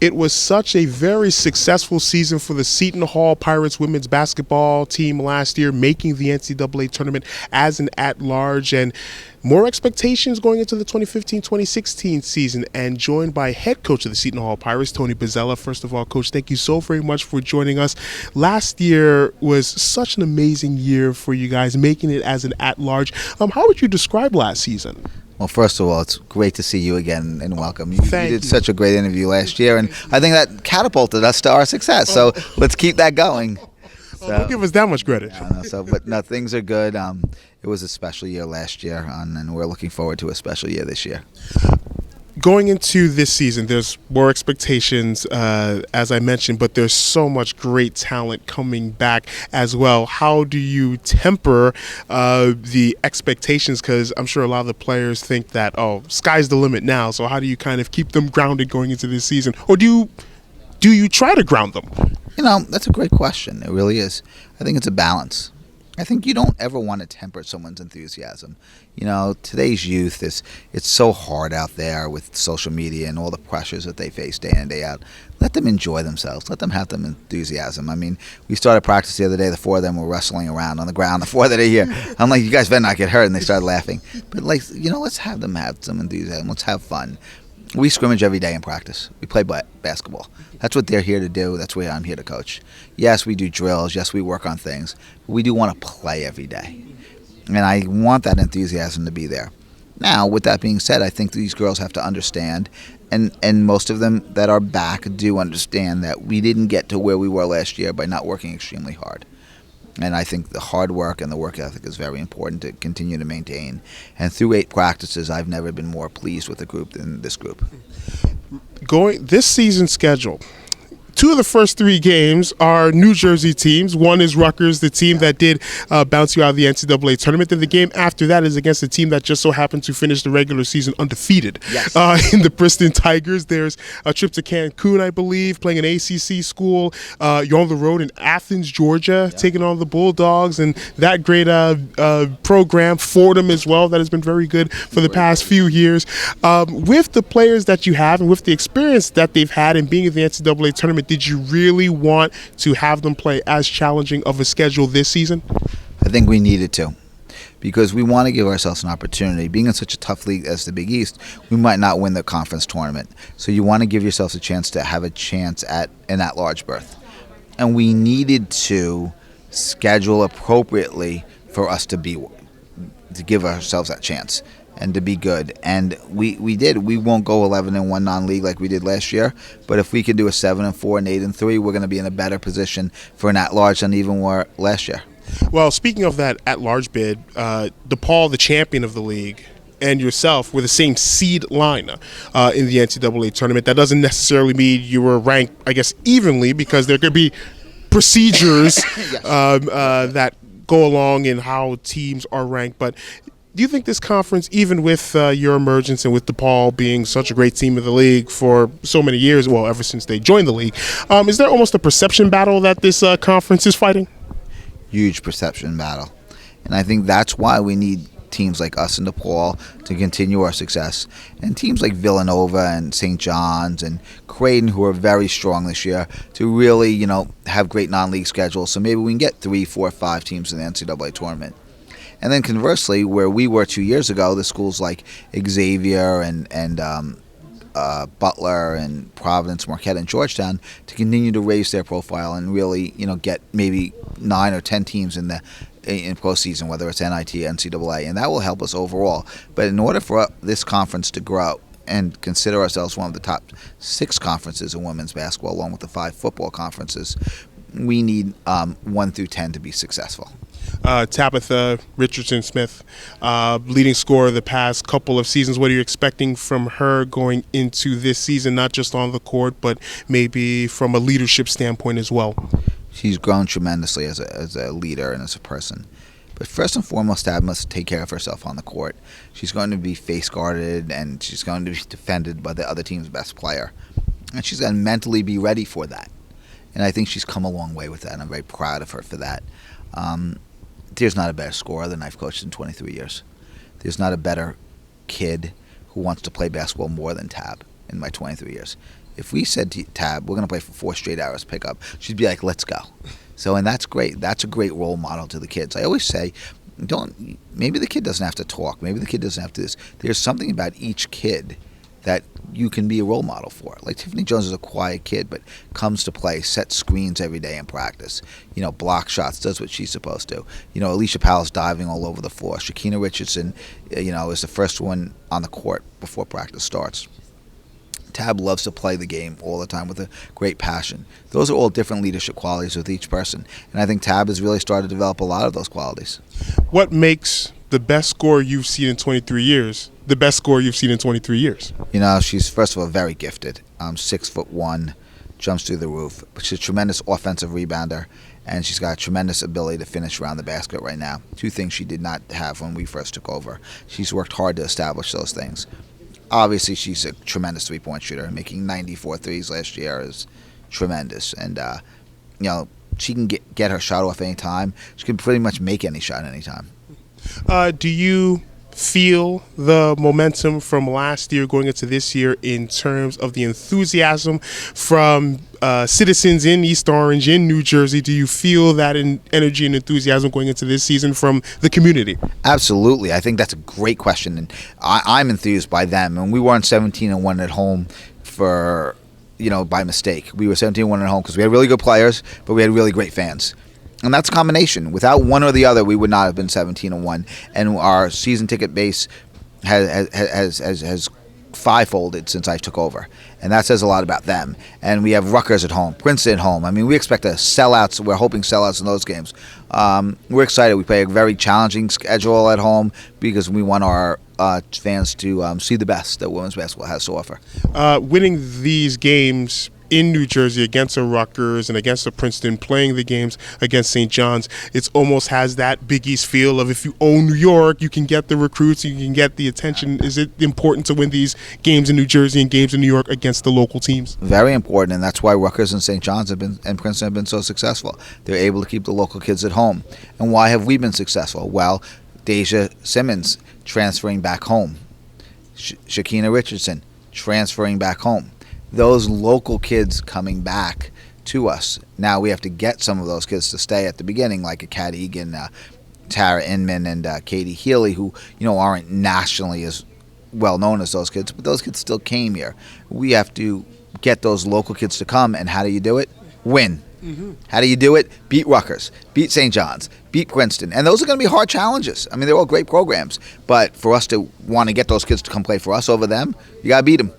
It was such a very successful season for the Seton Hall Pirates women's basketball team last year, making the NCAA tournament as an at-large, and more expectations going into the 2015-2016 season, and joined by head coach of the Seton Hall Pirates, Tony Bozzella. First of all, Coach, thank you so very much for joining us. Last year was such an amazing year for you guys, making it as an at-large. How would you describe last season? Well, first of all, it's great to see you again and welcome. You did such a great interview last year, and I think that catapulted us to our success. So let's keep that going. Don't give us that much credit. But things are good. It was a special year last year, and we're looking forward to a special year this year. Going into this season, there's more expectations, as I mentioned, but there's so much great talent coming back as well. How do you temper the expectations? Because I'm sure a lot of the players think that, sky's the limit now. So how do you kind of keep them grounded going into this season? Or do you try to ground them? That's a great question. It really is. I think it's a balance. I think you don't ever want to temper someone's enthusiasm. Today's youth it's so hard out there with social media and all the pressures that they face day in and day out. Let them enjoy themselves. Let them have them enthusiasm. I mean, we started practice the other day. The four of them were wrestling around on the ground. The four that are here. I'm like, you guys better not get hurt. And they started laughing. But let's have them have some enthusiasm. Let's have fun. We scrimmage every day in practice. We play basketball. That's what they're here to do. That's what I'm here to coach. Yes, we do drills. Yes, we work on things. But we do want to play every day. And I want that enthusiasm to be there. Now, with that being said, I think these girls have to understand, and most of them that are back do understand that we didn't get to where we were last year by not working extremely hard. And I think the hard work and the work ethic is very important to continue to maintain. And through 8 practices, I've never been more pleased with the group than this group. This season schedule, 2 of the first 3 games are New Jersey teams. One is Rutgers, the team that did bounce you out of the NCAA tournament. Then the game after that is against a team that just so happened to finish the regular season undefeated. Yes. In the Princeton Tigers. There's a trip to Cancun, I believe, playing an ACC school. You're on the road in Athens, Georgia, taking on the Bulldogs, and that great program, Fordham as well, that has been very good for the past few years. With the players that you have and with the experience that they've had in being in the NCAA tournament, did you really want to have them play as challenging of a schedule this season? I think we needed to, because we want to give ourselves an opportunity. Being in such a tough league as the Big East, we might not win the conference tournament. So you want to give yourselves a chance to have a chance at an at-large berth. And we needed to schedule appropriately for us to give ourselves that chance and to be good. And we did. We won't go 11-1 non-league like we did last year, but if we could do a 7-4 and 8-3, we're going to be in a better position for an at-large than even were last year. Well, speaking of that at-large bid, DePaul, the champion of the league, and yourself were the same seed line in the NCAA tournament. That doesn't necessarily mean you were ranked, I guess, evenly, because there could be procedures that go along in how teams are ranked. But do you think this conference, even with your emergence and with DePaul being such a great team of the league for so many years, well, ever since they joined the league, is there almost a perception battle that this conference is fighting? Huge perception battle. And I think that's why we need teams like us and DePaul to continue our success. And teams like Villanova and St. John's and Creighton, who are very strong this year, to really, have great non-league schedules. So maybe we can get 3, 4, 5 teams in the NCAA tournament. And then conversely, where we were 2 years ago, the schools like Xavier and Butler and Providence, Marquette, and Georgetown to continue to raise their profile and really, get maybe 9 or 10 teams in postseason, whether it's NIT, NCAA, and that will help us overall. But in order for this conference to grow and consider ourselves one of the top 6 conferences in women's basketball, along with the 5 football conferences, we need 1 through 10 to be successful. Tabitha Richardson-Smith, leading scorer the past couple of seasons. What are you expecting from her going into this season, not just on the court, but maybe from a leadership standpoint as well? She's grown tremendously as a leader and as a person. But first and foremost, Tab must take care of herself on the court. She's going to be face-guarded, and she's going to be defended by the other team's best player. And she's going to mentally be ready for that. And I think she's come a long way with that, and I'm very proud of her for that. There's not a better scorer than I've coached in 23 years. There's not a better kid who wants to play basketball more than Tab in my 23 years. If we said to Tab, we're going to play for 4 straight hours pickup, she'd be like, let's go. So, and that's great. That's a great role model to the kids. I always say, maybe the kid doesn't have to talk. Maybe the kid doesn't have to do this. There's something about each kid that you can be a role model for. Like Tiffany Jones is a quiet kid, but comes to play, sets screens every day in practice. Block shots, does what she's supposed to. Alicia Powell's diving all over the floor. Shakina Richardson, is the first one on the court before practice starts. Tab loves to play the game all the time with a great passion. Those are all different leadership qualities with each person. And I think Tab has really started to develop a lot of those qualities. What makes the best score you've seen in 23 years the best score you've seen in 23 years? She's, first of all, very gifted. 6'1", jumps through the roof. But she's a tremendous offensive rebounder, and she's got a tremendous ability to finish around the basket right now. 2 things she did not have when we first took over. She's worked hard to establish those things. Obviously, she's a tremendous three-point shooter. Making 94 threes last year is tremendous. And, she can get her shot off any time. She can pretty much make any shot any time. Do you feel the momentum from last year going into this year in terms of the enthusiasm from citizens in East Orange, in New Jersey? Do you feel that energy and enthusiasm going into this season from the community? Absolutely. I think that's a great question, and I'm enthused by them. And we weren't 17-1 at home for, by mistake. We were 17-1 at home because we had really good players, but we had really great fans. And that's a combination. Without one or the other, we would not have been 17-1. And our season ticket base has five-folded since I took over. And that says a lot about them. And we have Rutgers at home, Princeton at home. I mean, we expect sellouts. We're hoping sellouts in those games. We're excited. We play a very challenging schedule at home because we want our fans to see the best that women's basketball has to offer. Winning these games in New Jersey against the Rutgers and against the Princeton, playing the games against St. John's, it almost has that Big East feel of if you own New York, you can get the recruits, you can get the attention. Is it important to win these games in New Jersey and games in New York against the local teams? Very important, and that's why Rutgers and St. John's and Princeton have been so successful. They're able to keep the local kids at home. And why have we been successful? Well, Deja Simmons transferring back home. Shakina Richardson transferring back home. Those local kids coming back to us. Now we have to get some of those kids to stay at the beginning, like a Kat Egan, Tara Inman, and Katie Healy, who aren't nationally as well known as those kids, but those kids still came here. We have to get those local kids to come, and how do you do it? Win. Mm-hmm. How do you do it? Beat Rutgers, beat St. John's, beat Princeton. And those are going to be hard challenges. I mean, they're all great programs, but for us to want to get those kids to come play for us over them, you got to beat them.